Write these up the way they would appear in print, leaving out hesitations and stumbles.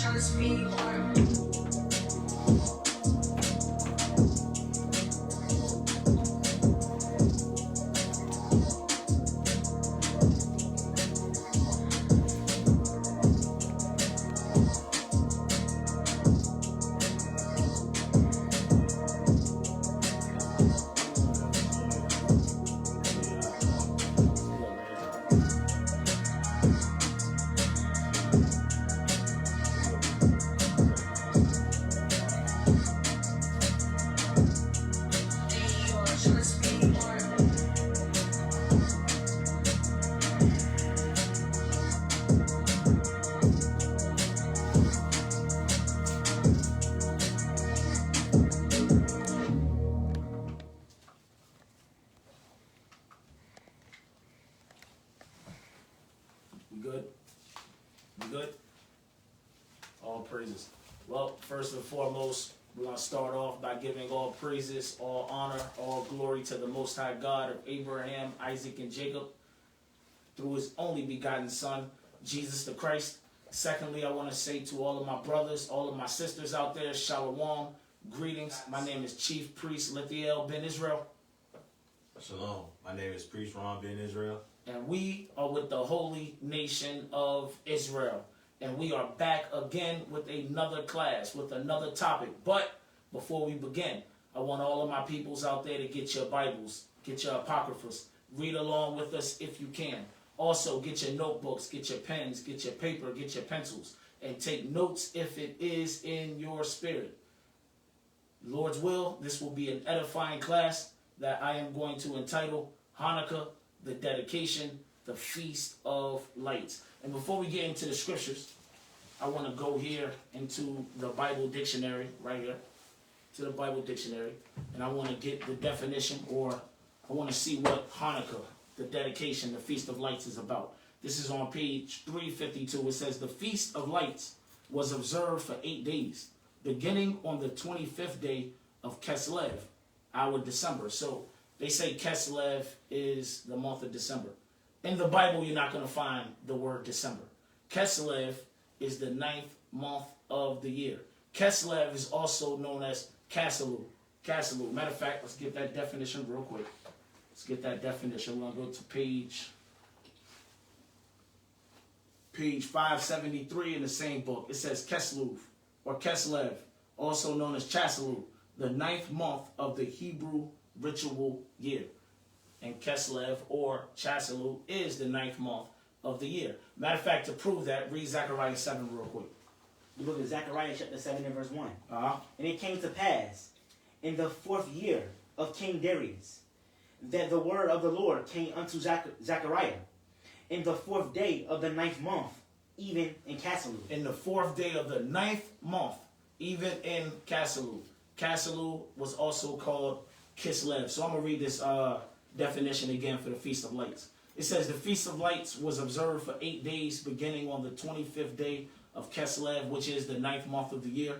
trying to speak on. Praises. Well, first and foremost, we're going to start off by giving all praises, all honor, all glory to the Most High God of Abraham, Isaac, and Jacob through his only begotten Son, Jesus the Christ. Secondly, I want to say to all of my brothers, all of my sisters out there, Shalom, greetings. My name is Chief Priest Lithiyel ben Israel. Shalom. My name is Priest Ron ben Israel. And we are with the Holy Nation of Israel. And we are back again with another class, with another topic. But before we begin, I want all of my peoples out there to get your Bibles, get your Apocryphas, read along with us if you can. Also, get your notebooks, get your pens, get your paper, get your pencils, and take notes if it is in your spirit. Lord's will, this will be an edifying class that I am going to entitle Hanukkah, the Dedication, the Feast of Lights. And before we get into the scriptures, I want to go here into the Bible dictionary, right here, to the Bible dictionary, and I want to get the definition, or I want to see what Hanukkah, the dedication, the Feast of Lights is about. This is on page 352. It says, the Feast of Lights was observed for 8 days, beginning on the 25th day of Kislev, our December. So they say Kislev is the month of December. In the Bible, you're not going to find the word December. Kislev is the 9th month of the year. Kislev is also known as Kaselu. Kaselu. Matter of fact, let's get that definition real quick. Let's get that definition. We're going to go to page 573 in the same book. It says Kislev, or Kislev, also known as Chaselu, the 9th month of the Hebrew ritual year. And Kislev, or Chaselu, is the 9th month of the year. Matter of fact, to prove that, read Zechariah 7 real quick. The book of Zechariah chapter 7 and verse 1. And it came to pass in the 4th year of King Darius that the word of the Lord came unto Zechariah in the 4th day of the 9th month, even in Kaselu. In the 4th day of the 9th month, even in Kaselu. Kaselu was also called Kislev. So I'm going to read this definition again for the Feast of Lights. It says the Feast of Lights was observed for 8 days, beginning on the 25th day of Kislev, which is the 9th month of the year.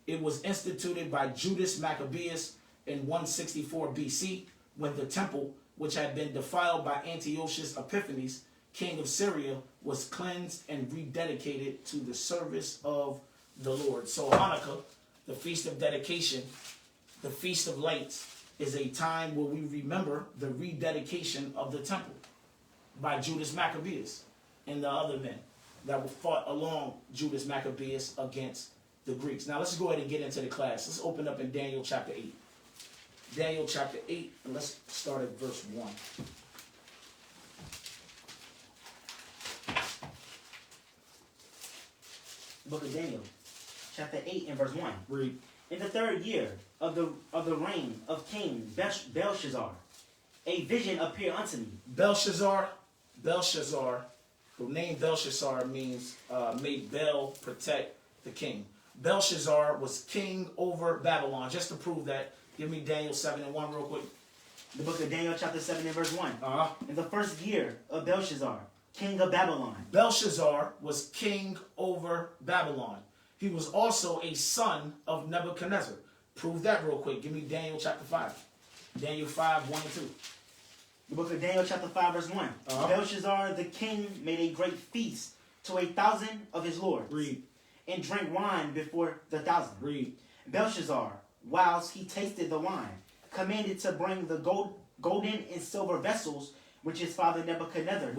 It was instituted by Judas Maccabeus in 164 BC, when the temple, which had been defiled by Antiochus Epiphanes, king of Syria, was cleansed and rededicated to the service of the Lord. So Hanukkah, the Feast of Dedication, the Feast of Lights, is a time where we remember the rededication of the temple by Judas Maccabeus and the other men that fought along Judas Maccabeus against the Greeks. Now let's go ahead and get into the class. Let's open up in Daniel chapter 8. Daniel chapter 8, and let's start at verse 1. The book of Daniel chapter 8 and verse 1. Read. In the 3rd year of the reign of King Belshazzar, a vision appeared unto me. Belshazzar, the name Belshazzar means may Bel protect the king. Belshazzar was king over Babylon. Just to prove that, give me Daniel 7 and 1 real quick. The book of Daniel chapter 7 and verse 1. In the 1st year of Belshazzar, king of Babylon. Belshazzar was king over Babylon. He was also a son of Nebuchadnezzar. Prove that real quick. Give me Daniel chapter 5. Daniel 5, 1 and 2. The book of Daniel chapter 5 verse 1. Belshazzar the king made a great feast to 1,000 of his lords. Read. and drank wine before the 1,000. Read. Belshazzar, whilst he tasted the wine, commanded to bring the golden and silver vessels which his father Nebuchadnezzar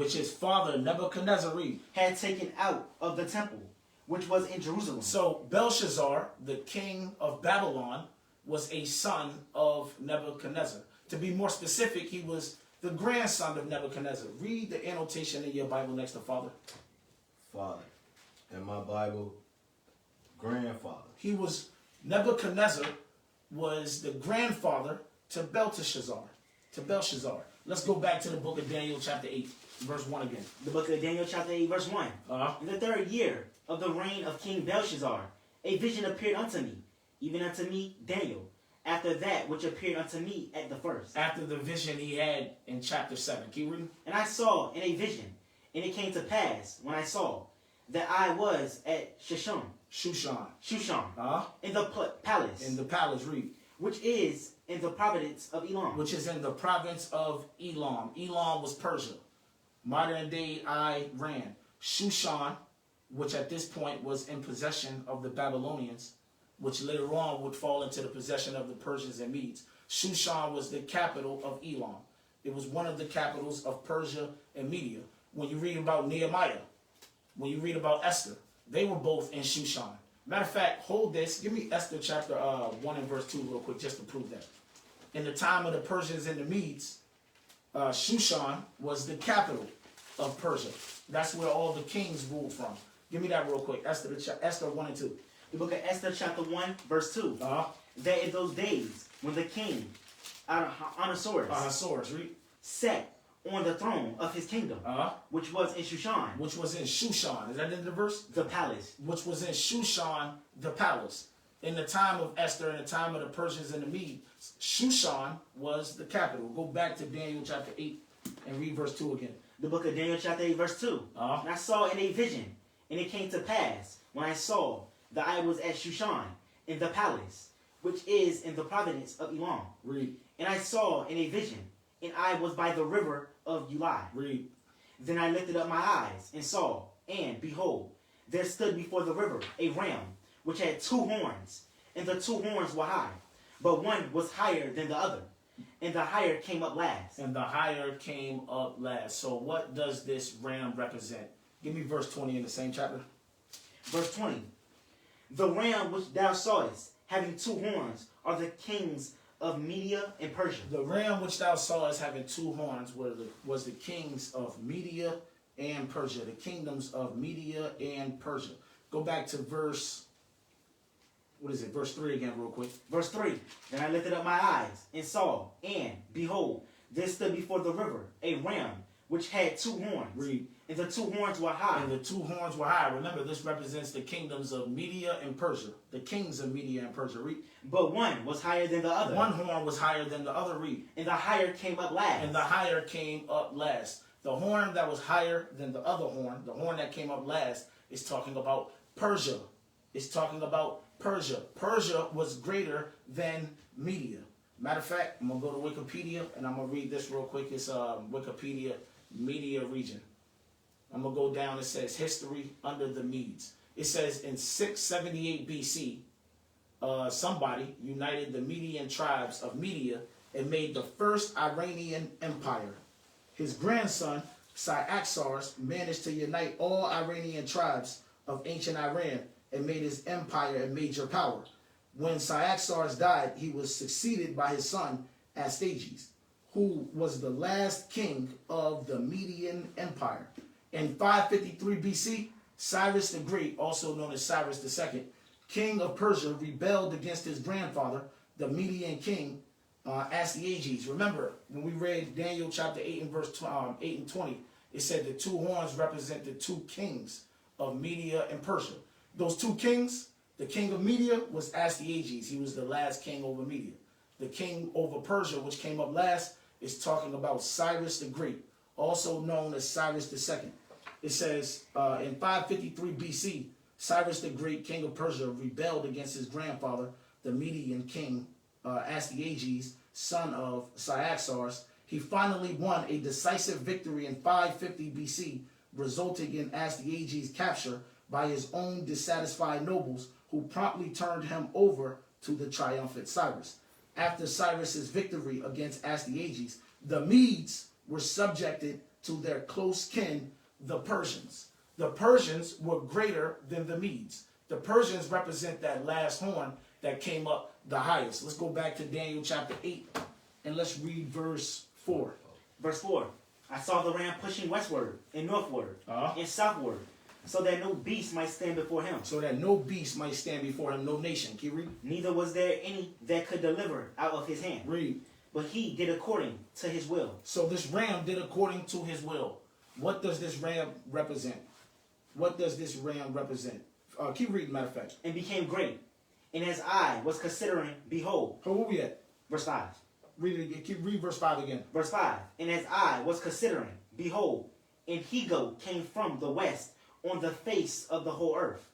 Read. had taken out of the temple, which was in Jerusalem. So Belshazzar, the king of Babylon, was a son of Nebuchadnezzar. To be more specific, he was the grandson of Nebuchadnezzar. Read the annotation in your Bible next to father. Father. In my Bible, grandfather. Nebuchadnezzar was the grandfather to Belteshazzar. Let's go back to the book of Daniel chapter 8, verse 1 again. The book of Daniel chapter 8, verse 1. In the 3rd year of the reign of King Belshazzar, a vision appeared unto me, even unto me, Daniel, after that which appeared unto me at the first. After the vision he had in chapter 7. Keep reading. And I saw in a vision, and it came to pass, when I saw, that I was at Shushan. In the palace. In the palace, read. Which is in the province of Elam. Which is in the province of Elam. Elam was Persia. Modern day Iran. Shushan, which at this point was in possession of the Babylonians, which later on would fall into the possession of the Persians and Medes. Shushan was the capital of Elam. It was one of the capitals of Persia and Media. When you read about Nehemiah, when you read about Esther, they were both in Shushan. Matter of fact, hold this. Give me Esther chapter 1 and verse 2 real quick, just to prove that. In the time of the Persians and the Medes, Shushan was the capital of Persia. That's where all the kings ruled from. Give me that real quick. Esther 1 and 2. The book of Esther chapter 1, verse 2. That in those days, when the king, Ahasuerus, read. sat on the throne of his kingdom, which was in Shushan. Which was in Shushan. Is that in the verse? The palace. Which was in Shushan, the palace. In the time of Esther, in the time of the Persians and the Medes, Shushan was the capital. Go back to Daniel chapter 8 and read verse 2 again. The book of Daniel chapter 8, verse 2. And I saw in a vision, and it came to pass, when I saw that I was at Shushan, in the palace, which is in the province of Elam. Read. And I saw in a vision, and I was by the river of Ulai. Read. Then I lifted up my eyes, and saw, and behold, there stood before the river a ram, which had 2 horns, and the 2 horns were high, but one was higher than the other, and the higher came up last. So what does this ram represent? Give me verse 20 in the same chapter. Verse 20. The ram which thou sawest, having 2 horns, are the kings of Media and Persia. The ram which thou sawest having 2 horns was the kings of Media and Persia. The kingdoms of Media and Persia. Go back to verse 3 again real quick. Verse 3. Then I lifted up my eyes and saw, and behold, there stood before the river a ram which had 2 horns. Read. And the 2 horns were high. Remember, this represents the kingdoms of Media and Persia. The kings of Media and Persia. Read. But one was higher than the other. One horn was higher than the other. Read. And the higher came up last. The horn that was higher than the other horn, the horn that came up last, is talking about Persia. Persia was greater than Media. Matter of fact, I'm going to go to Wikipedia, and I'm going to read this real quick. It's Wikipedia Media region. I'm going to go down. It says history under the Medes. It says in 678 BC, somebody united the Median tribes of Media and made the first Iranian empire. His grandson, Cyaxares, managed to unite all Iranian tribes of ancient Iran and made his empire a major power. When Cyaxares died, he was succeeded by his son, Astyages, who was the last king of the Median Empire. In 553 BC, Cyrus the Great, also known as Cyrus II, king of Persia, rebelled against his grandfather, the Median king, Astyages. Remember, when we read Daniel chapter 8 and verse 8 and 20, it said the 2 horns represent the 2 kings of Media and Persia. Those 2 kings, the king of Media was Astyages. He was the last king over Media. The king over Persia, which came up last, is talking about Cyrus the Great, also known as Cyrus II. It says, in 553 BC, Cyrus the Great, king of Persia, rebelled against his grandfather, the Median king, Astyages, son of Cyaxares. He finally won a decisive victory in 550 BC, resulting in Astyages' capture by his own dissatisfied nobles, who promptly turned him over to the triumphant Cyrus. After Cyrus's victory against Astyages, the Medes were subjected to their close kin, the Persians. The Persians were greater than the Medes. The Persians represent that last horn that came up the highest. Let's go back to Daniel chapter 8 and let's read verse 4. Verse 4. I saw the ram pushing westward and northward and southward, so that no beast might stand before him. So that no beast might stand before him, no nation. Can you read? Neither was there any that could deliver out of his hand. Read. But he did according to his will. So this ram did according to his will. What does this ram represent? What does this ram represent? Keep reading, matter of fact. And became great. And as I was considering, behold. Where we at? Verse 5. Read it again. Keep read verse 5 again. Verse 5. And as I was considering, behold, an he-goat came from the west on the face of the whole earth,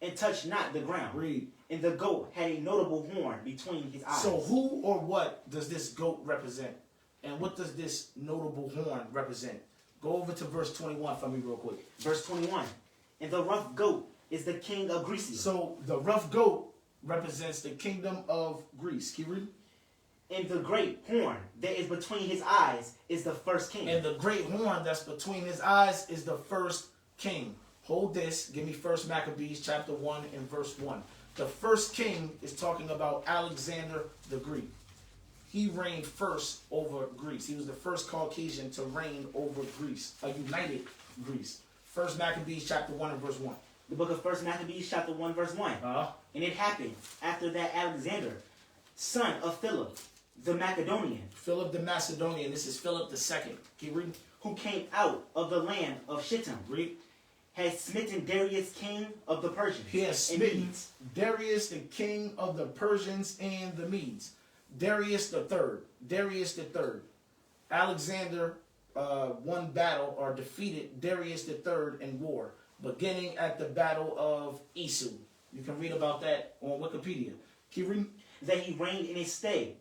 and touched not the ground. Read. And the goat had a notable horn between his eyes. So who or what does this goat represent? And what does this notable horn represent? Go over to verse 21 for me real quick. Verse 21. And the rough goat is the king of Greece. So the rough goat represents the kingdom of Greece. Keep reading. And the great horn that is between his eyes is the first king. And the great horn that's between his eyes is the first king. Hold this. Give me 1 Maccabees chapter 1 and verse 1. The first king is talking about Alexander the Greek. He reigned first over Greece. He was the first Caucasian to reign over Greece, a united Greece. 1 Maccabees chapter 1 and verse 1. The book of 1 Maccabees chapter 1 verse 1. And it happened after that Alexander, son of Philip, the Macedonian. Philip the Macedonian. This is Philip the second. Keep reading. Who came out of the land of Shittim. Read. Had smitten Darius, king of the Persians. He has smitten Darius, the king of the Persians and the Medes. Darius the third. Darius the third. Alexander won battle or defeated Darius the third in war, beginning at the battle of Isu. You can read about that on Wikipedia. Keep reading. That he reigned in his stead,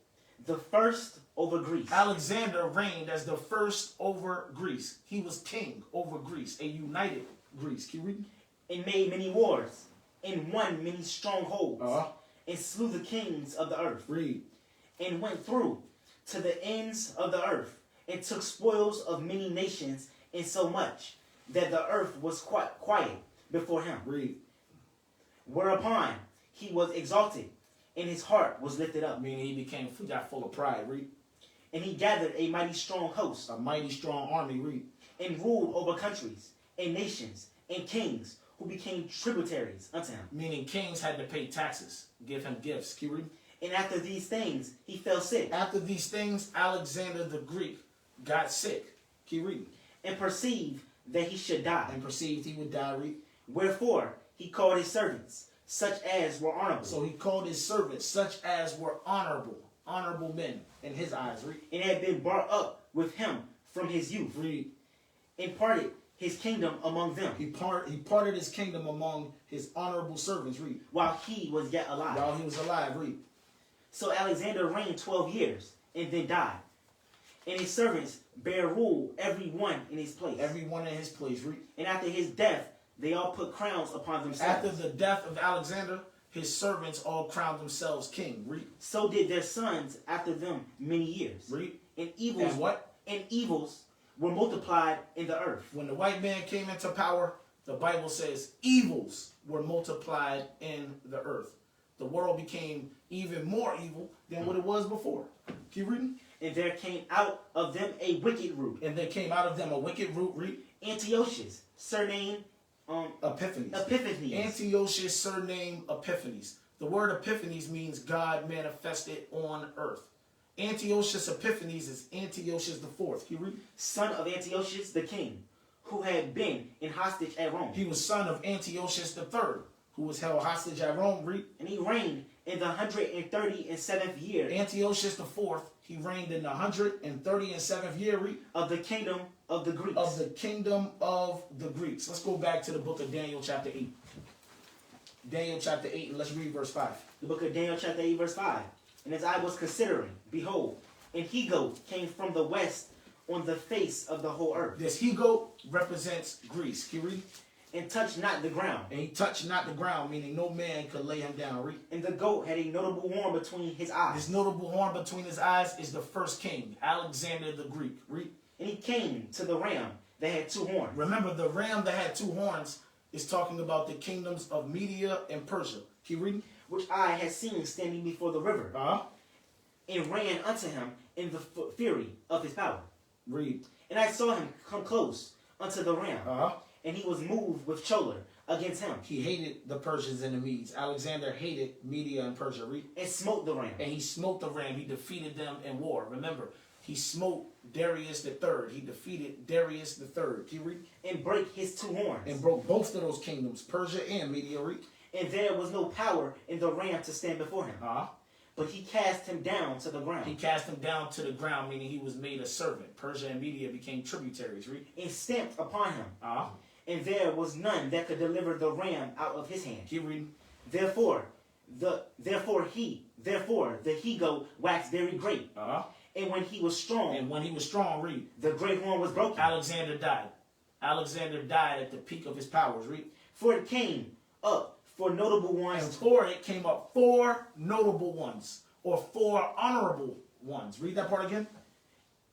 the first over Greece. Alexander reigned as the first over Greece. He was king over Greece, a united Greece. Keep reading. And made many wars, and won many strongholds, and slew the kings of the earth. Read. And went through to the ends of the earth, and took spoils of many nations, insomuch that the earth was quite quiet before him. Read. Whereupon he was exalted, and his heart was lifted up. Meaning he got full of pride. Read. And he gathered a mighty strong host. A mighty strong army. Read. And ruled over countries, and nations, and kings, who became tributaries unto him. Meaning kings had to pay taxes, give him gifts. Keep reading. And after these things, he fell sick. After these things, Alexander the Greek got sick. Keep reading. And perceived that he should die. And perceived he would die. Read. Wherefore he called his servants, such as were honorable. So he called his servants, such as were honorable men in his eyes. Read. And had been brought up with him from his youth. Read. And parted his kingdom among them. He parted his kingdom among his honorable servants. Read. While he was yet alive. While he was alive. Read. So Alexander reigned 12 years, and then died. And his servants bare rule, every one in his place. Every one in his place. Read. And after his death, they all put crowns upon themselves. After the death of Alexander, his servants all crowned themselves king. Read. So did their sons after them many years. Read. And evils. And what? And evils were multiplied in the earth. When the white man came into power, the Bible says evils were multiplied in the earth. The world became even more evil than what it was before. Keep reading. And there came out of them a wicked root. And there came out of them a wicked root. Read. Antiochus, surnamed Epiphanes. Antiochus, surnamed Epiphanes. The word Epiphanes means God manifested on earth. Antiochus Epiphanes is Antiochus the fourth. Keep reading. Son of Antiochus the king, who had been in hostage at Rome. He was son of Antiochus the third, who was held hostage at Rome. Read. And he reigned in the 137th year. Antiochus the fourth, he reigned in the 137th year. Read. Of the kingdom of the Greeks. Of the kingdom of the Greeks. Let's go back to the book of Daniel chapter 8. Daniel chapter 8, and let's read verse 5. The book of Daniel chapter 8 verse 5. And as I was considering, behold, an he-goat came from the west on the face of the whole earth. This he-goat represents Greece. Can you read? and touched not the ground. And he touched not the ground, meaning no man could lay him down. Read. And the goat had a notable horn between his eyes. This notable horn between his eyes is the first king, Alexander the Greek. Read. And he came to the ram that had 2 horns. Remember, the ram that had 2 horns is talking about the kingdoms of Media and Persia. Keep reading. Which I had seen standing before the river, and ran unto him in the fury of his power. Read. And I saw him come close unto the ram, and he was moved with choler against him. He hated the Persians and the Medes. Alexander hated Media and Persia. Read. And smote the ram. And he smote the ram. He defeated them in war. Remember, he smote Darius III. He defeated Darius III. Keep reading. And brake his 2 horns. And broke both of those kingdoms, Persia and Media. Read. And there was no power in the ram to stand before him. But he cast him down to the ground. He cast him down to the ground, meaning he was made a servant. Persia and Media became tributaries. Read. And stamped upon him. And there was none that could deliver the ram out of his hand. Keep reading. Therefore the he-goat waxed very great. And when he was strong, read. The great horn was broken. Alexander died. Alexander died at the peak of his powers. Read. For it came up 4 notable ones. And for it came up 4 notable ones, or 4 honorable ones. Read that part again.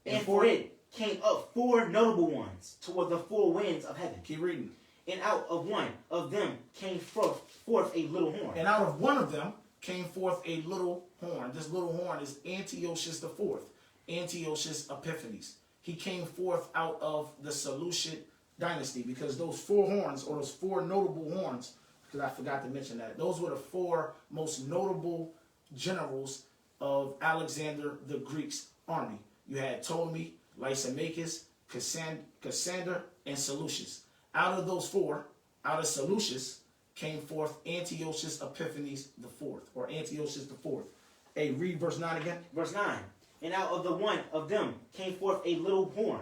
And for it came up 4 notable ones toward the 4 winds of heaven. Keep reading. And out of one of them came forth a little horn. And out of one of them came forth a little horn. This little horn is Antiochus IV, Antiochus Epiphanes. He came forth out of the Seleucid dynasty, because those 4 horns, or those 4 notable horns, because I forgot to mention that, those were the 4 most notable generals of Alexander the Greek's army. You had Ptolemy, Lysimachus, Cassander, and Seleucus. Out of those 4, out of Seleucus, came forth Antiochus Epiphanes IV, or Antiochus IV. Hey, read verse 9 again. Verse 9. And out of the one of them came forth a little horn,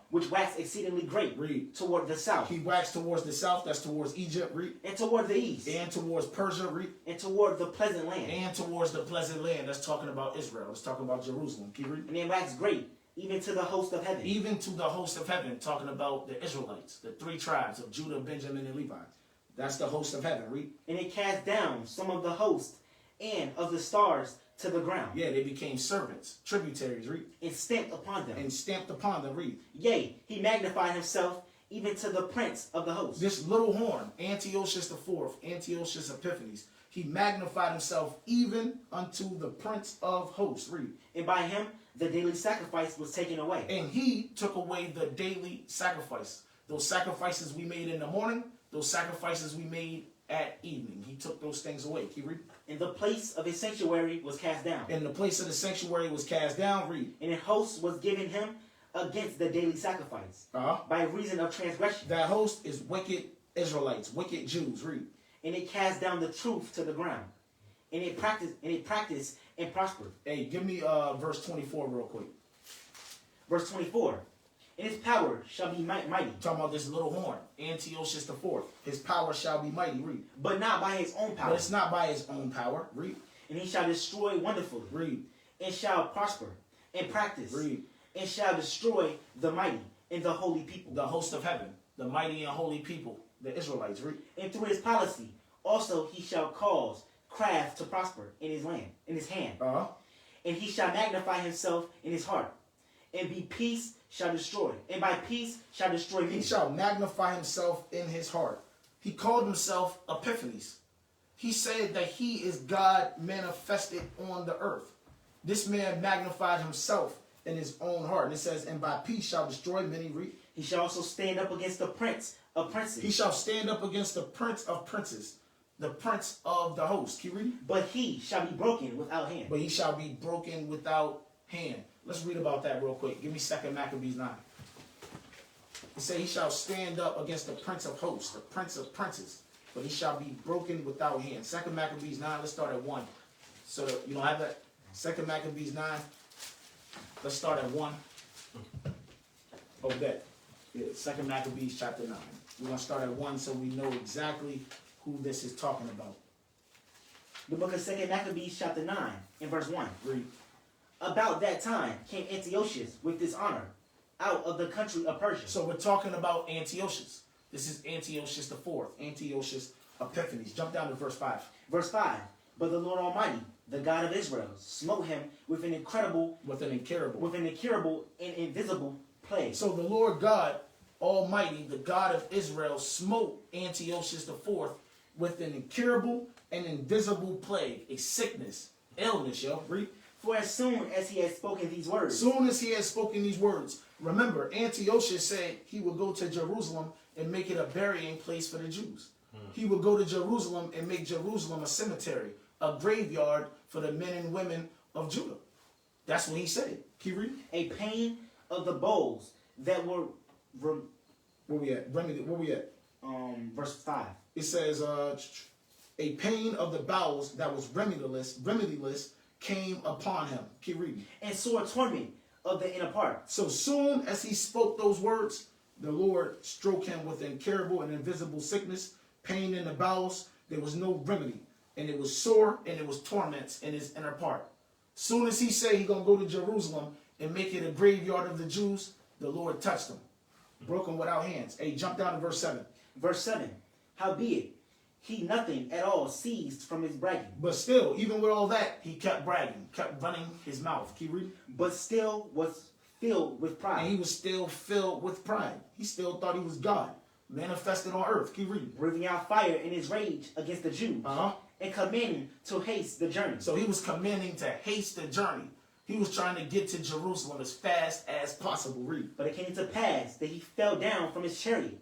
which waxed exceedingly great. Read. Toward the south. He waxed towards the south, that's towards Egypt. Read. And toward the east. And towards Persia. Read. And toward the pleasant land. And towards the pleasant land. That's talking about Israel. That's talking about Jerusalem. Keep reading. And it waxed great, even to the host of heaven. Even to the host of heaven, talking about the Israelites, the 3 tribes of Judah, Benjamin, and Levi. That's the host of heaven. Read. And it cast down some of the host and of the stars to the ground. Yeah, they became servants, tributaries. Read. And stamped upon them. And stamped upon them. Read. Yea, he magnified himself even to the prince of the host. This little horn, Antiochus IV, Antiochus Epiphanes, he magnified himself even unto the prince of hosts. Read. And by him the daily sacrifice was taken away. And he took away the daily sacrifice. Those sacrifices we made in the morning, those sacrifices we made at evening. He took those things away. Keep reading. And the place of his sanctuary was cast down. And the place of the sanctuary was cast down. Read. And a host was given him against the daily sacrifice by reason of transgression. That host is wicked Israelites, wicked Jews. Read. And it cast down the truth to the ground. And it practiced and prospered. Hey, give me verse 24 real quick. Verse 24. And his power shall be mighty. Talking about this little horn, Antiochus IV. His power shall be mighty. Read. But not by his own power. But it's not by his own power. Read. And he shall destroy wonderfully. Read. And shall prosper and practice. Read. And shall destroy the mighty and the holy people. The host of heaven, the mighty and holy people, the Israelites. Read. And through his policy also he shall cause craft to prosper in his hand. And he shall magnify himself in his heart. And be peace shall destroy. And by peace shall destroy me. He shall magnify himself in his heart. He called himself Epiphanes. He said that he is God manifested on the earth. This man magnified himself in his own heart. And it says, and by peace shall destroy many. Read. He shall also stand up against the prince of princes. He shall stand up against the prince of princes, the prince of the host. Keep reading. But he shall be broken without hand. But he shall be broken without hand. Let's read about that real quick. Give me 2 Maccabees 9. He said he shall stand up against the prince of hosts, the prince of princes, but he shall be broken without hand. 2 Maccabees 9, let's start at 1. So that you don't have that? 2 Maccabees 9, let's start at 1. Oh, that. Yeah, 2 Maccabees chapter 9. We're going to start at 1 so we know exactly who this is talking about. The book of 2 Maccabees chapter 9 and verse 1. Read. About that time came Antiochus with dishonor out of the country of Persia. So we're talking about Antiochus. This is Antiochus the fourth. Antiochus Epiphanes. Jump down to verse 5. Verse 5. But the Lord Almighty, the God of Israel, smote him with an incurable and invisible plague. So the Lord God Almighty, the God of Israel, smote Antiochus the fourth with an incurable and invisible plague, a sickness, illness, yo. Read. For as soon as he had spoken these words. Soon as he had spoken these words. Remember, Antiochus said he would go to Jerusalem and make it a burying place for the Jews. He would go to Jerusalem and make Jerusalem a cemetery, a graveyard for the men and women of Judah. That's what he said. Can you read? A pain of the bowels that were... Where we at? Where we at? Verse 5. It says, a pain of the bowels that was remediless came upon him. Keep reading. And sore torment of the inner part. So soon as he spoke those words, the Lord struck him with incurable and invisible sickness, pain in the bowels. There was no remedy. And it was sore and it was torments in his inner part. Soon as he said he going to go to Jerusalem and make it a graveyard of the Jews, the Lord touched him. Broken without hands. Hey, jump down to verse 7. Verse 7. Howbeit, he nothing at all ceased from his bragging. But still, even with all that, he kept bragging, kept running his mouth. Keep reading. But still was filled with pride. And he was still filled with pride. He still thought he was God, manifested on earth. Keep reading. Breathing out fire in his rage against the Jews. And commanding to haste the journey. So he was commanding to haste the journey. He was trying to get to Jerusalem as fast as possible. Read. But it came to pass that he fell down from his chariot.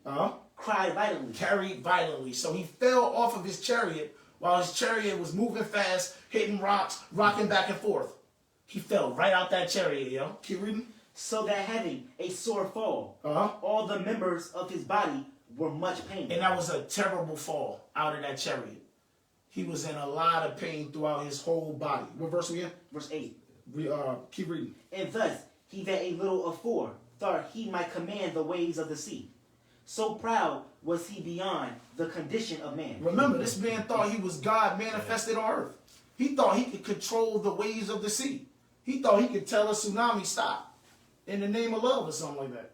Cried violently. Carried violently. So he fell off of his chariot while his chariot was moving fast, hitting rocks, rocking back and forth. He fell right out that chariot, yo. Keep reading. So that having a sore fall, all the members of his body were much pained. And that was a terrible fall out of that chariot. He was in a lot of pain throughout his whole body. What verse we in? Verse 8. Keep reading. And thus he that a little afore thought he might command the waves of the sea. So proud was he beyond the condition of man. Remember, this man thought he was God manifested on earth. He thought he could control the waves of the sea. He thought he could tell a tsunami stop in the name of love or something like that.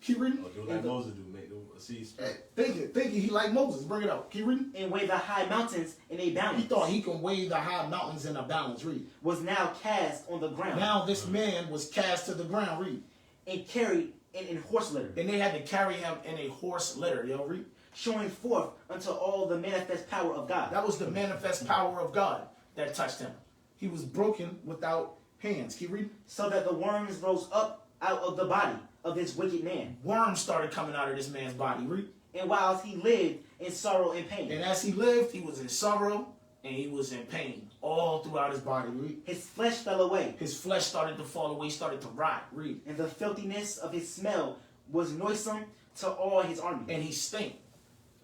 Keep reading. Or do like Moses do, make the sea speak. Think it. He like Moses. Bring it out. Keep reading. And weigh the high mountains in a balance. He thought he could weigh the high mountains in a balance. Read. Was now cast on the ground. Now this man was cast to the ground. Read. And carried in horse litter. And they had to carry him in a horse litter. Yo, read. Showing forth unto all the manifest power of God. That was the manifest power of God that touched him. He was broken without hands. Keep reading. So that the worms rose up out of the body of this wicked man. Worms started coming out of this man's body. Read. And whilst he lived in sorrow and pain. And as he lived, he was in sorrow and he was in pain all throughout his body. Read. His flesh fell away. His flesh started to fall away, started to rot. Read. And the filthiness of his smell was noisome to all his army. And he stank.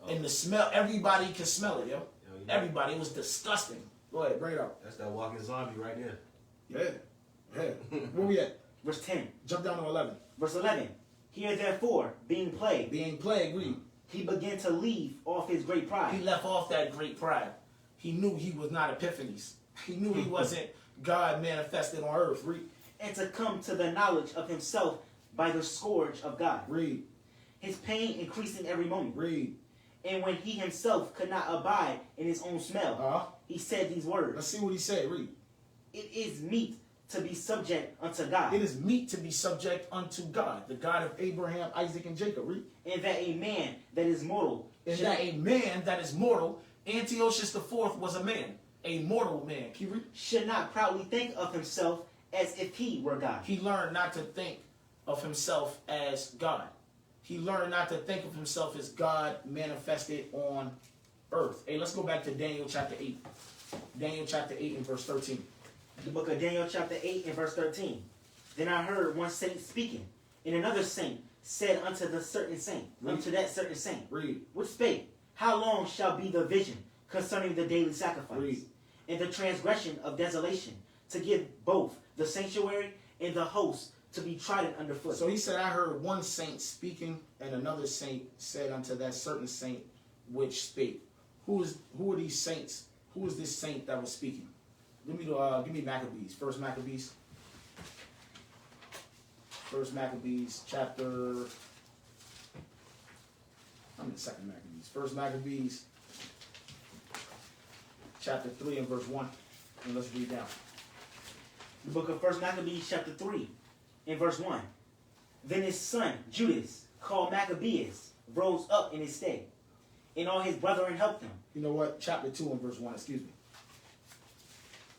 And the smell, everybody could smell it, yo. Everybody. It was disgusting. Go ahead, bring it up. That's that walking zombie right there. Yeah. Where we at? Verse 10. Jump down to 11. Verse 11. Here therefore, being plagued, read. He began to leave off his great pride. He left off that great pride. He knew he was not Epiphanes. He knew he wasn't God manifested on earth. Read. And to come to the knowledge of himself by the scourge of God. Read. His pain increasing every moment. Read. And when he himself could not abide in his own smell, he said these words. Let's see what he said. Read. It is meet to be subject unto God. It is meet to be subject unto God, the God of Abraham, Isaac, and Jacob. Read. And that a man that is mortal. Antiochus the fourth was a man, a mortal man. Can you read? Should not proudly think of himself as if he were God. He learned not to think of himself as God. He learned not to think of himself as God manifested on earth. Hey, let's go back to Daniel chapter 8. Daniel chapter 8 and verse 13. The book of Daniel chapter 8 and verse 13. Then I heard one saint speaking, and another saint said unto the certain saint, unto that certain saint, read, which spake, how long shall be the vision concerning the daily sacrifice, read, and the transgression of desolation, to give both the sanctuary and the host to be trodden underfoot? So he said, I heard one saint speaking, and another saint said unto that certain saint which spake. Who are these saints? Who is this saint that was speaking? Give me Maccabees. First Maccabees. First Maccabees chapter. Second Maccabees. First Maccabees, chapter 3 and verse 1. And let's read down. The book of First Maccabees, chapter 3, and verse 1. Then his son, Judas, called Maccabeus, rose up in his stead, and all his brethren helped him. You know what? Chapter 2 and verse 1, excuse me.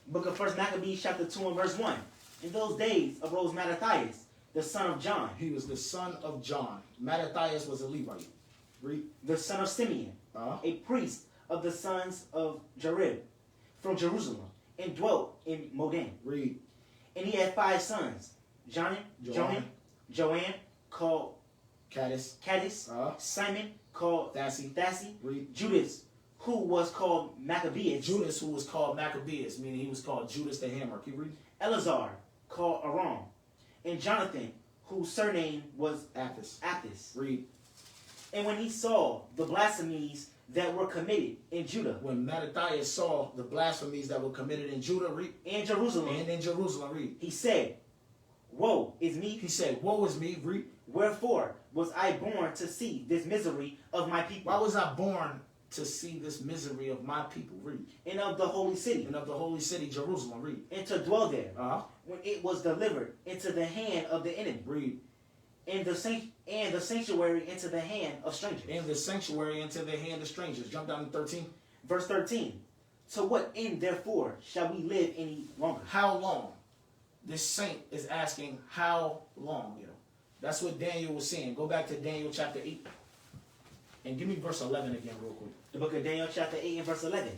Book of First Maccabees, chapter 2 and verse 1. In those days arose Mattathias, the son of John. He was the son of John. Mattathias was a Levite. Read. The son of Simeon, a priest of the sons of Jarib, from Jerusalem, and dwelt in Modin. Read. And he had 5 sons, Joanne, called Caddis, Simon, called Thassi, Read. Judas, who was called Maccabeus, Judas, who was called Maccabeus, meaning he was called Judas the Hammer. Keep reading. Eleazar, called Aram, and Jonathan, whose surname was Apis. Read. And when he saw the blasphemies that were committed in Judah, When Mattathias saw the blasphemies that were committed in Judah, read, and Jerusalem, and in Jerusalem, read. he said, Woe is me. He said, woe is me, read. Wherefore was I born to see this misery of my people? Why was I born to see this misery of my people, read. And of the holy city, And of the holy city, Jerusalem, read. and to dwell there, Uh-huh. when it was delivered into the hand of the enemy, Read. and the sanctuary into the hand of strangers. In the sanctuary into the hand of strangers. Jump down to 13. Verse 13. To what end, therefore, shall we live any longer? How long? This saint is asking, how long? You know, that's what Daniel was saying. Go back to Daniel chapter 8. And give me verse 11 again real quick. The book of Daniel chapter 8 and verse 11.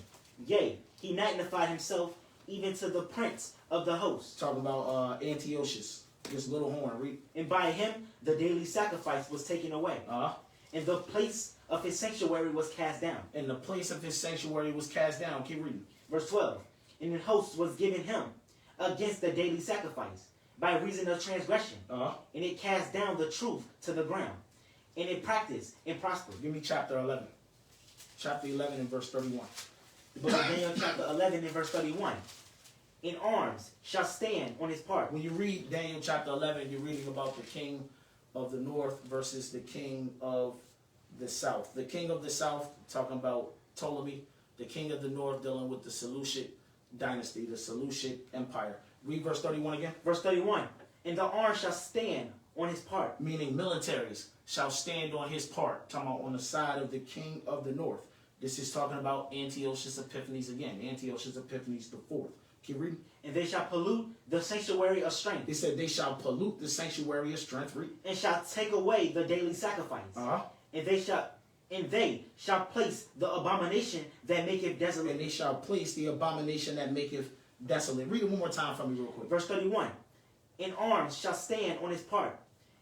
Yea, he magnified himself even to the prince of the host. Talking about Antiochus, this little horn. Read. And by him the daily sacrifice was taken away. And the place of his sanctuary was cast down. And the place of his sanctuary was cast down. Keep reading. Verse 12. And an host was given him against the daily sacrifice by reason of transgression. And it cast down the truth to the ground. And it practiced and prospered. Give me chapter 11. Chapter 11 and verse 31. The book of Daniel chapter 11 and verse 31. In arms shall stand on his part. When you read Daniel chapter 11, you're reading about the king of the north versus the king of the south. The king of the south, talking about Ptolemy. The king of the north, dealing with the Seleucid dynasty, the Seleucid empire. Read verse 31 again. Verse 31. And the arms shall stand on his part. Meaning militaries shall stand on his part. Talking about on the side of the king of the north. This is talking about Antiochus Epiphanes again. Antiochus Epiphanes the fourth. Keep reading. And they shall pollute the sanctuary of strength. He said they shall pollute the sanctuary of strength. Read. And shall take away the daily sacrifice. And they shall place the abomination that maketh desolate. And they shall place the abomination that maketh desolate. Read it one more time for me real quick. Verse 31. In arms shall stand on his part.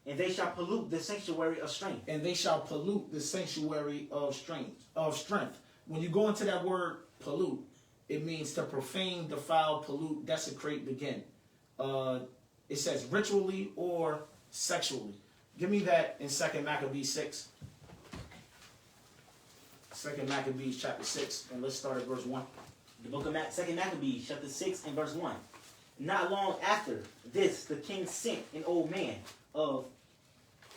And they shall pollute the sanctuary of strength. And they shall pollute the sanctuary of strength. When you go into that word pollute, it means to profane, defile, pollute, desecrate, begin. It says ritually or sexually. Give me that in 2 Maccabees 6. 2 Maccabees chapter 6. And let's start at verse 1. The book of 2 Maccabees chapter 6 and verse 1. Not long after this, the king sent an old man of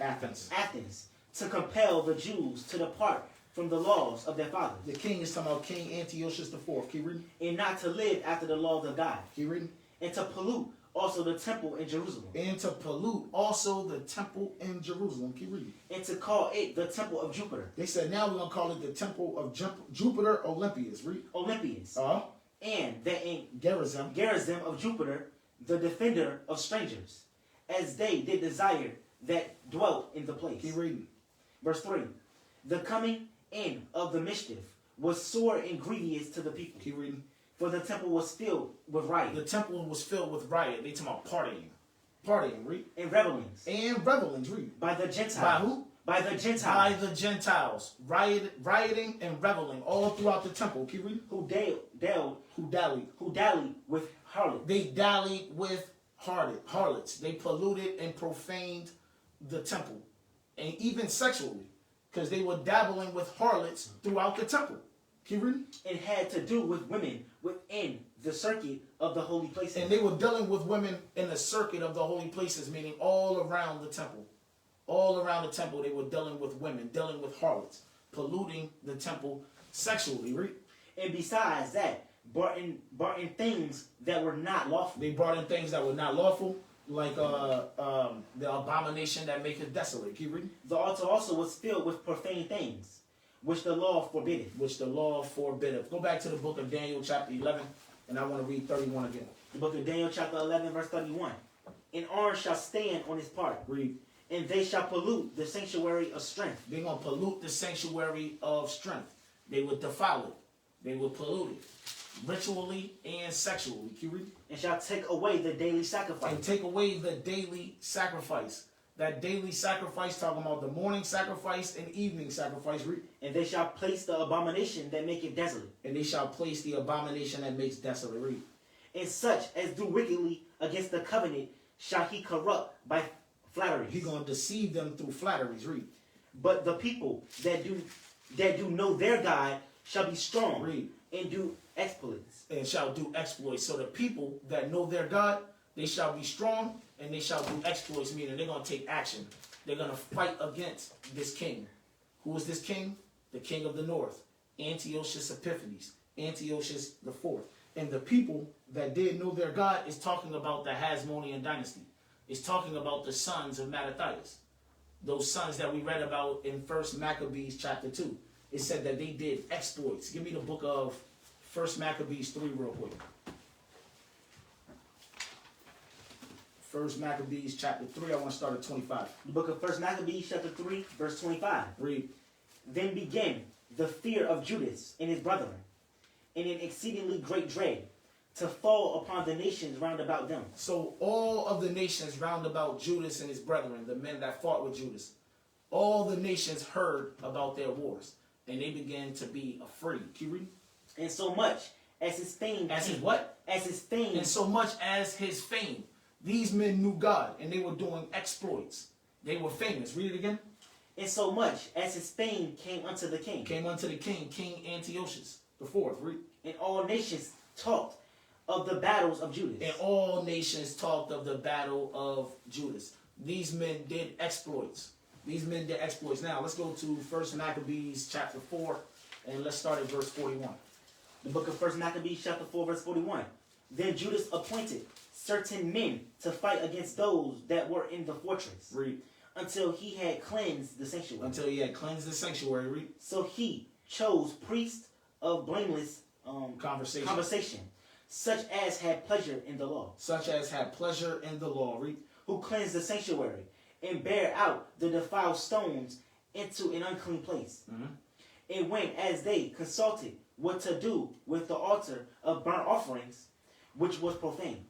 Athens to compel the Jews to depart from the laws of their fathers. The king is talking about King Antiochus IV. Keep reading. And not to live after the laws of God. Keep reading. And to pollute also the temple in Jerusalem. And to pollute also the temple in Jerusalem. Keep reading. And to call it the temple of Jupiter. They said now we're going to call it the temple of Jupiter Olympius. Read. Olympius. And that in Gerizim of Jupiter, the defender of strangers, as they did desire that dwelt in the place. Keep reading. Verse 3. The coming in of the mischief was sore and grievous to the people. Keep reading. For the temple was filled with riot. The temple was filled with riot. They talking about partying. Partying, read. And revelings. And revelings, read. By the Gentiles. By who? By the Gentiles. By the Gentiles. Rioting and reveling all throughout the temple. Keep reading. Who dallied with harlots. They dallied with harlots. They polluted and profaned the temple. And even sexually. Because they were dabbling with harlots throughout the temple. Keep reading. And had to do with women within the circuit of the holy places. And they were dealing with women in the circuit of the holy places, meaning all around the temple. All around the temple, they were dealing with women, dealing with harlots. polluting the temple sexually. Read. And besides that, brought in things that were not lawful. They brought in things that were not lawful, like the abomination that maketh desolate. Keep reading. The altar also was filled with profane things, which the law forbiddeth. Which the law forbiddeth. Go back to the book of Daniel chapter 11, and I want to read 31 again. The book of Daniel chapter 11 verse 31. An arm shall stand on his part. Read. And they shall pollute the sanctuary of strength. They're going to pollute the sanctuary of strength. They would defile it. They would pollute it. Ritually and sexually. Keep reading. And shall take away the daily sacrifice. And take away the daily sacrifice. That daily sacrifice, talking about the morning sacrifice and evening sacrifice. Read. And they shall place the abomination that maketh desolate. And they shall place the abomination that makes desolate. Read. And such as do wickedly against the covenant shall he corrupt by flatteries. He's going to deceive them through flatteries. Read. But the people that do know their God shall be strong. Read. And do exploits. And shall do exploits. So the people that know their God, they shall be strong and they shall do exploits, meaning they're going to take action. They're going to fight against this king. Who is this king? The king of the north, Antiochus Epiphanes, Antiochus the fourth. And the people that did know their God is talking about the Hasmonean dynasty. It's talking about the sons of Mattathias. Those sons that we read about in 1 Maccabees chapter 2. It said that they did exploits. Give me the book of 1 Maccabees 3 real quick. 1 Maccabees chapter 3, I want to start at 25. The book of 1 Maccabees chapter 3 verse 25. Read. Then began the fear of Judas and his brethren, and an exceedingly great dread, to fall upon the nations round about them. So all of the nations round about Judas and his brethren, the men that fought with Judas, all the nations heard about their wars, and they began to be afraid. Keep reading. And so much as his fame... As his what? As his fame... And so much as his fame. These men knew God, and they were doing exploits. They were famous. Read it again. And so much as his fame came unto the king. Came unto the king, King Antiochus the fourth. Read. And all nations talked of the battles of Judas. And all nations talked of the battle of Judas. These men did exploits. These men did exploits. Now, let's go to 1 Maccabees chapter 4, and let's start at verse 41. The book of 1 Maccabees chapter 4, verse 41. Then Judas appointed certain men to fight against those that were in the fortress. Read. Until he had cleansed the sanctuary. Until he had cleansed the sanctuary. Read. So he chose priests of blameless conversation, such as had pleasure in the law. Such as had pleasure in the law. Read. Who cleansed the sanctuary, and bare out the defiled stones into an unclean place. Mm-hmm. And when, as they consulted what to do with the altar of burnt offerings, which was profane,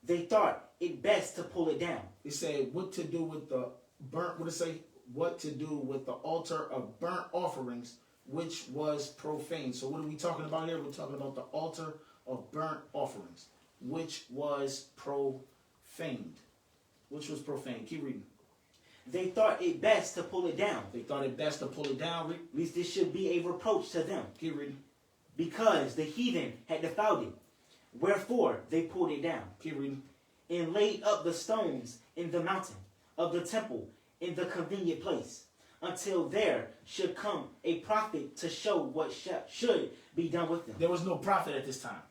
they thought it best to pull it down. It said what to do with the burnt, what it say? What to do with the altar of burnt offerings, which was profane. So what are we talking about here? We're talking about the altar of burnt offerings, which was profaned. Which was profane. Keep reading. They thought it best to pull it down. They thought it best to pull it down. Read. Lest this should be a reproach to them. Keep reading. Because the heathen had defiled it. Wherefore they pulled it down. Keep reading. And laid up the stones in the mountain of the temple in the convenient place, until there should come a prophet to show what should be done with them. There was no prophet at this time.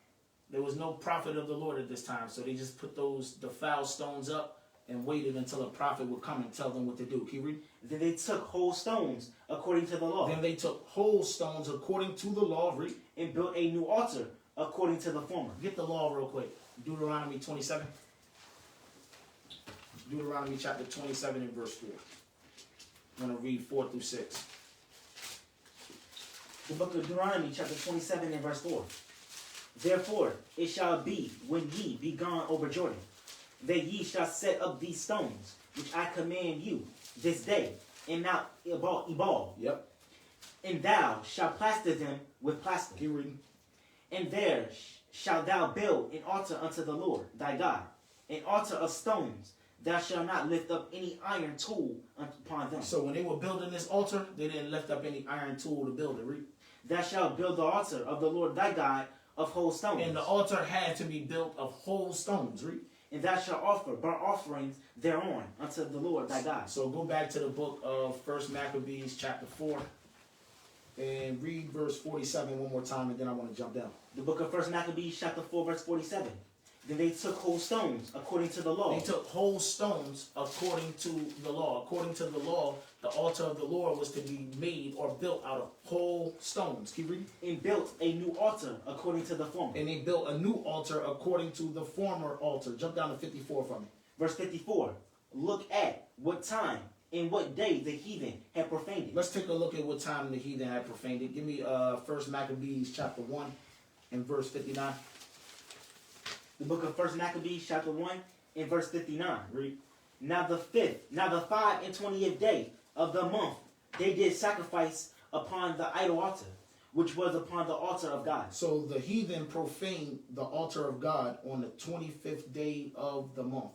There was no prophet of the Lord at this time. So they just put those defiled stones up and waited until a prophet would come and tell them what to do. Keep reading. Then they took whole stones according to the law. Then they took whole stones according to the law. Read. And built a new altar according to the former. Get the law real quick. Deuteronomy 27. Deuteronomy chapter 27 and verse 4. I'm going to read 4 through 6. The book of Deuteronomy chapter 27 and verse 4. Therefore it shall be, when ye be gone over Jordan, that ye shall set up these stones, which I command you this day, and not Ebal. Yep. And thou shalt plaster them with plaster. Keep reading. And there shalt thou build an altar unto the Lord thy God, an altar of stones. Thou shalt not lift up any iron tool upon them. So when they were building this altar, they didn't lift up any iron tool to build it. Read. Thou shalt build the altar of the Lord thy God of whole stones. And the altar had to be built of whole stones. Read. And thou shalt offer burnt offerings thereon unto the Lord thy God. So go back to the book of 1 Maccabees chapter 4. And read verse 47 one more time, and then I want to jump down. The book of 1 Maccabees, chapter 4, verse 47. Then they took whole stones according to the law. They took whole stones according to the law. According to the law, the altar of the Lord was to be made or built out of whole stones. Keep reading. And built a new altar according to the former. And they built a new altar according to the former altar. Jump down to 54 from me. Verse 54. Look at what time and what day the heathen had profaned it. Let's take a look at what time the heathen had profaned it. Give me 1 Maccabees chapter 1 and verse 59. The book of 1 Maccabees, chapter 1 and verse 59. Read. Now the 25th day of the month, they did sacrifice upon the idol altar, which was upon the altar of God. So the heathen profaned the altar of God on the 25th day of the month.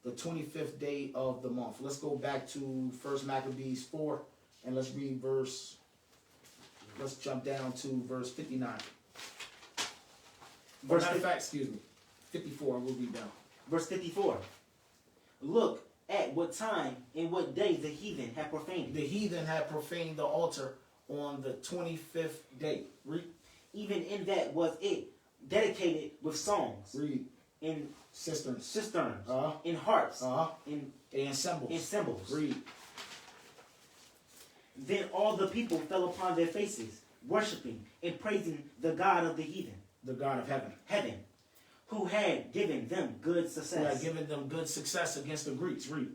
The 25th day of the month. Let's go back to 1 Maccabees 4 and let's read let's jump down to verse 59. Matter of fact, excuse me, 54, we'll read down. Verse 54. Look at what time and what day the heathen had profaned it. The heathen had profaned the altar on the 25th day. Read. Even in that was it dedicated with songs. Read. In cisterns, in harps, and cymbals. Read. Then all the people fell upon their faces, worshiping and praising the God of the heathen, the God of heaven, who had given them good success. Who had given them good success against the Greeks. Read.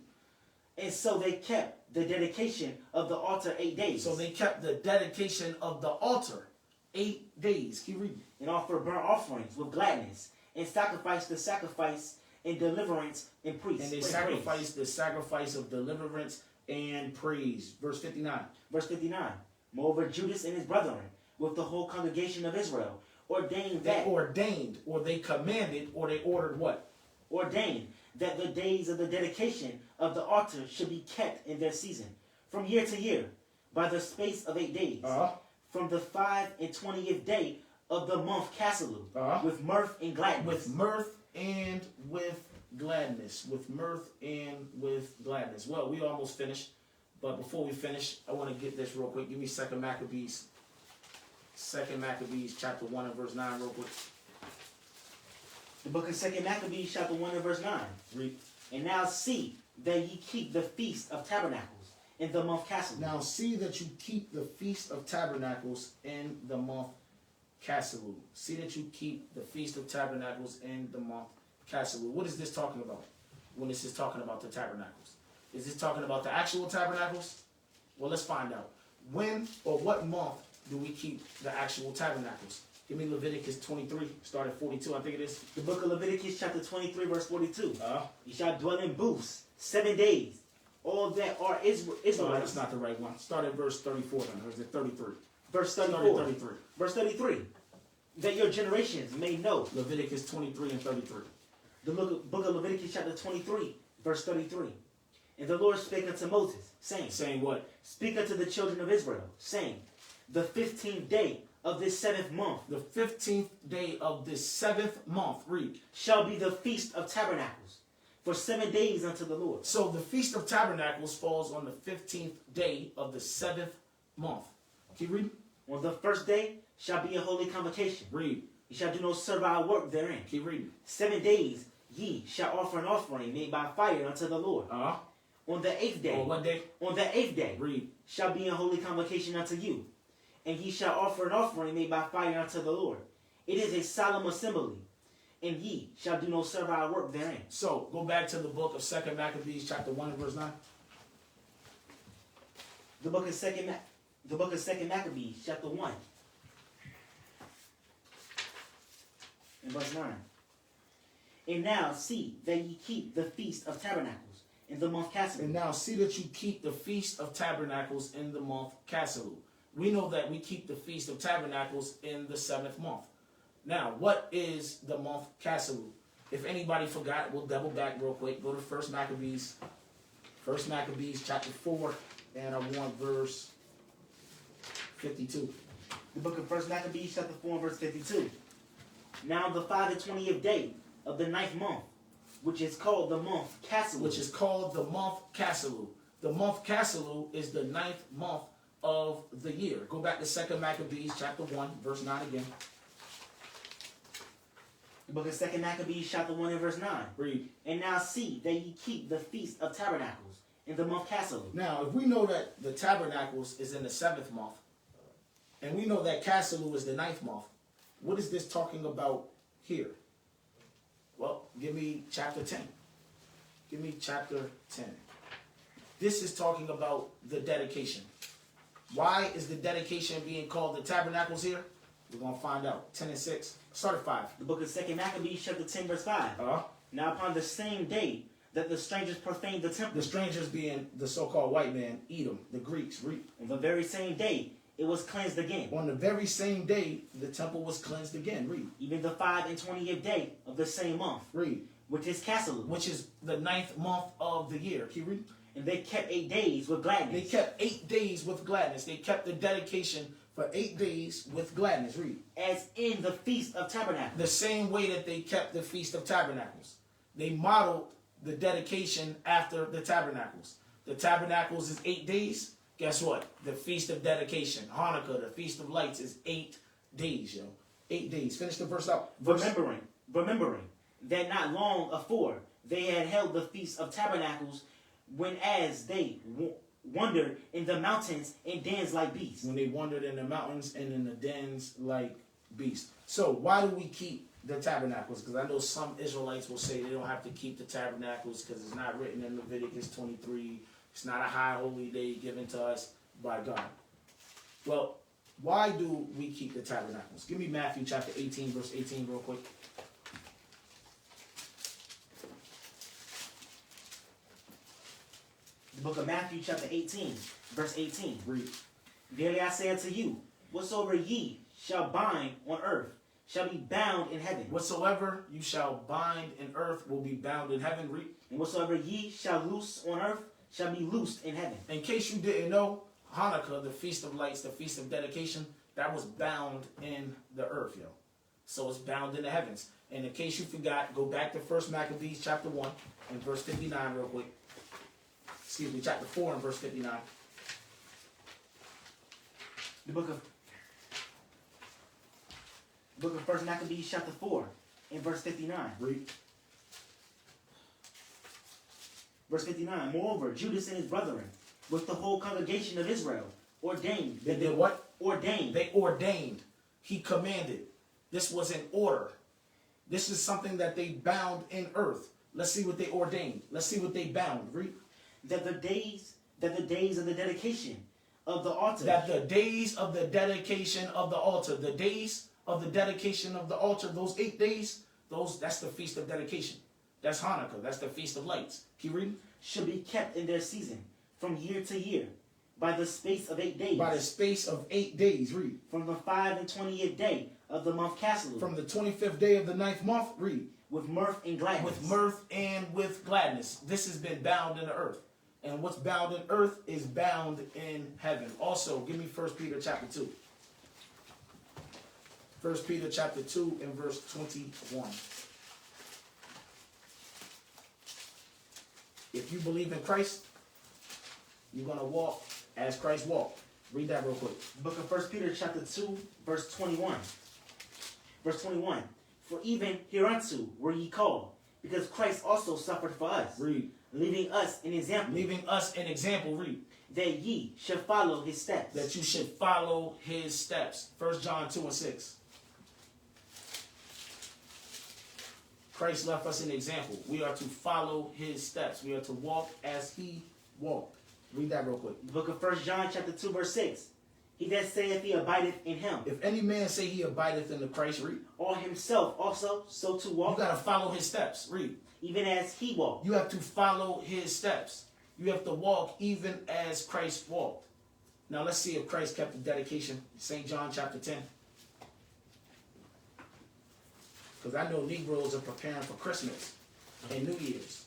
And so they kept the dedication of the altar 8 days. So they kept the dedication of the altar 8 days. Keep reading. And offered burnt offerings with gladness, and sacrificed the sacrifice and deliverance and praise. And they sacrificed the sacrifice of deliverance and praise. Verse 59. Verse 59. Moreover, Judas and his brethren, with the whole congregation of Israel, ordained that. They ordained, or they commanded, or they ordered what? Ordained that the days of the dedication of the altar should be kept in their season, from year to year, by the space of 8 days. From the 25th day of the month Caselu, with mirth and gladness. With mirth and with gladness. With mirth and with gladness. Well, we almost finished. But before we finish, I want to get this real quick. Give me 2 Maccabees. 2 Maccabees chapter 1 and verse 9 real quick. The book of 2 Maccabees chapter 1 and verse 9. Read. And now see that ye keep the feast of tabernacles in the month Caselu. Now see that you keep the feast of tabernacles in the month Caselu. See that you keep the Feast of Tabernacles in the month Caselu. What is this talking about when this is talking about the tabernacles? Is this talking about the actual tabernacles? Well, let's find out. When or what month do we keep the actual tabernacles? Give me Leviticus 23, start at 42, I think it is. The book of Leviticus chapter 23, verse 42. You shall dwell in booths 7 days. All that are Israelites. No, that's not the right one. Start at verse 34 then, or is it 33? Verse 34. Start at 33. Verse 33. That your generations may know. Leviticus 23 and 33. The book of Leviticus chapter 23, verse 33. And the Lord spake unto Moses, saying. Saying what? Speak unto the children of Israel, saying, the 15th day of this 7th month. The 15th day of this 7th month, read. Shall be the Feast of Tabernacles, for 7 days unto the Lord. So the Feast of Tabernacles falls on the 15th day of the 7th month. Keep reading. On the first day shall be a holy convocation. Read. Ye shall do no servile work therein. Keep reading. 7 days ye shall offer an offering made by fire unto the Lord. On the 8th day. On what day? On the 8th day. Read. Shall be a holy convocation unto you. And ye shall offer an offering made by fire unto the Lord. It is a solemn assembly. And ye shall do no servile work therein. So, go back to the book of 2 Maccabees chapter 1 and verse 9. The book of 2 Maccabees chapter 1. In verse 9. And now see that ye keep the Feast of Tabernacles in the month Caselu. And now see that you keep the Feast of Tabernacles in the month Caselu. We know that we keep the Feast of Tabernacles in the 7th month. Now, what is the month Caselu? If anybody forgot, we'll double back real quick. Go to 1 Maccabees. 1 Maccabees chapter 4, and I want verse 52. The book of 1 Maccabees chapter 4 and verse 52. Now the 25th day of the 9th month, which is called the month Caselu. Which is called the month Caselu. The month Caselu is the 9th month of the year. Go back to 2 Maccabees chapter 1, verse 9 again. The book of 2 Maccabees chapter 1 and verse 9. Read. And now see that ye keep the feast of tabernacles in the month Caselu. Now, if we know that the tabernacles is in the 7th month, and we know that Caselu is the 9th month, what is this talking about here? Well, give me chapter 10. Give me chapter 10. This is talking about the dedication. Why is the dedication being called the tabernacles here? We're going to find out. 10 and 6. Start at 5. The book of 2 Maccabees chapter 10 verse 5. Now upon the same day that the strangers profaned the temple. The strangers being the so-called white man, Edom, the Greeks. Read. On the very same day, it was cleansed again. On the very same day, the temple was cleansed again. Read. Even the 25th day of the same month. Read. Which is Caselu. Which is the 9th month of the year. Can you read? And they kept 8 days with gladness. They kept 8 days with gladness. They kept the dedication for 8 days with gladness. Read. As in the Feast of Tabernacles. The same way that they kept the Feast of Tabernacles. They modeled the dedication after the Tabernacles. The Tabernacles is 8 days. Guess what? The Feast of Dedication, Hanukkah, the Feast of Lights is 8 days, yo. 8 days. Finish the verse out. Remembering that not long afore they had held the Feast of Tabernacles, when as they wandered in the mountains in dens like beasts. When they wandered in the mountains and in the dens like beasts. So why do we keep the tabernacles? Because I know some Israelites will say they don't have to keep the tabernacles because it's not written in Leviticus 23. It's not a high holy day given to us by God. Well, why do we keep the tabernacles? Give me Matthew chapter 18, verse 18 real quick. The book of Matthew chapter 18, verse 18. Read. Verily I say unto you, whatsoever ye shall bind on earth shall be bound in heaven. Whatsoever you shall bind in earth will be bound in heaven. Read. And whatsoever ye shall loose on earth shall be loosed in heaven. In case you didn't know, Hanukkah, the Feast of Lights, the Feast of Dedication, that was bound in the earth, yo. So it's bound in the heavens. And in case you forgot, go back to 1 Maccabees chapter 1 and verse 59 real quick. Excuse me, chapter 4 and verse 59. The book of 1 Maccabees chapter 4 and verse 59. Read. Verse 59. Moreover, Judas and his brethren, with the whole congregation of Israel, ordained. They did what? Ordained. They ordained. He commanded. This was an order. This is something that they bound in earth. Let's see what they ordained. Let's see what they bound. Read. That the days of the dedication of the altar. That the days of the dedication of the altar. The days of the dedication of the altar. Those 8 days. That's the Feast of Dedication. That's Hanukkah. That's the Feast of Lights. Keep reading. Should be kept in their season from year to year by the space of 8 days. By the space of 8 days. Read. From the 25th day of the month Caselu. From the 25th day of the 9th month. Read. With mirth and gladness. With mirth and with gladness. This has been bound in the earth. And what's bound in earth is bound in heaven. Also, give me 1 Peter chapter 2. 1 Peter chapter 2 and verse 21. If you believe in Christ, you're going to walk as Christ walked. Read that real quick. Book of 1 Peter chapter 2, verse 21. Verse 21. For even hereunto were ye called, because Christ also suffered for us. Read. Leaving us an example. Leaving us an example. Read. That ye should follow his steps. That you should follow his steps. 1 John 2 and 6. Christ left us an example. We are to follow his steps. We are to walk as he walked. Read that real quick. The book of 1 John chapter 2 verse 6. He that saith he abideth in him. If any man say he abideth in the Christ, read. Or himself also so to walk. You got to follow his steps. Read. Even as he walked. You have to follow his steps. You have to walk even as Christ walked. Now let's see if Christ kept the dedication. St. John chapter 10. Because I know Negroes are preparing for Christmas and New Year's.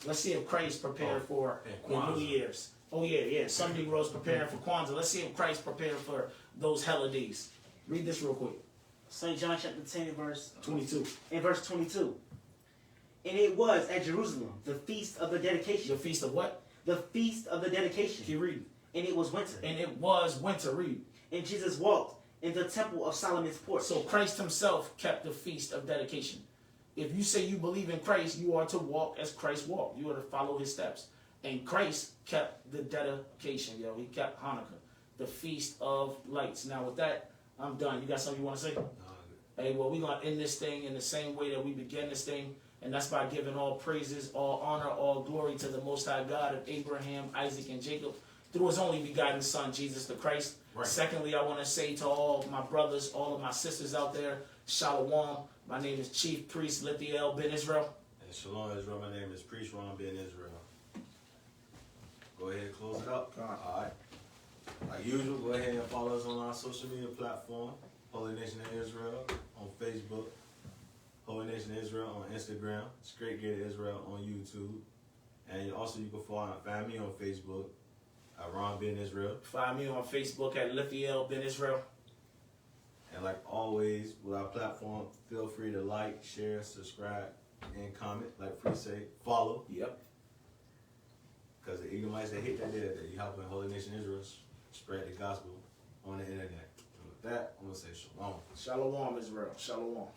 Let's see if Christ prepared for the New Year's. Oh, yeah. Some Negroes preparing for Kwanzaa. Let's see if Christ prepared for those holidays. Read this real quick. St. John chapter 10 and verse 22. In verse 22. And it was at Jerusalem, the feast of the dedication. The feast of what? The feast of the dedication. Keep reading. And it was winter. And it was winter. Read. And Jesus walked in the temple of Solomon's porch. So Christ himself kept the feast of dedication. If you say you believe in Christ, you are to walk as Christ walked. You are to follow his steps. And Christ kept the dedication, yo. He kept Hanukkah, the Feast of Lights. Now with that, I'm done. You got something you want to say? Hey, well, we're going to end this thing in the same way that we began this thing. And that's by giving all praises, all honor, all glory to the Most High God of Abraham, Isaac, and Jacob, through his only begotten Son, Jesus the Christ. Right. Secondly, I want to say to all my brothers, all of my sisters out there, Shalom. My name is Chief Priest Lithiyel Ben Israel. And Shalom Israel. My name is Priest Ron Ben Israel. Go ahead and close it up. All right. Like usual, go ahead and follow us on our social media platform. Holy Nation of Israel on Facebook. Holy Nation of Israel on Instagram. Straitgateofisrael on YouTube. And also you can find me on Facebook. Ron Ben Israel. Find me on Facebook at Lithiyel Ben Israel. And like always, with our platform, feel free to like, share, subscribe, and comment. Like Free say, follow. Yep. Because the Edomites, they hate that idea that you helping Holy Nation Israel spread the gospel on the internet. And with that, I'm going to say shalom. Shalom, Israel. Shalom.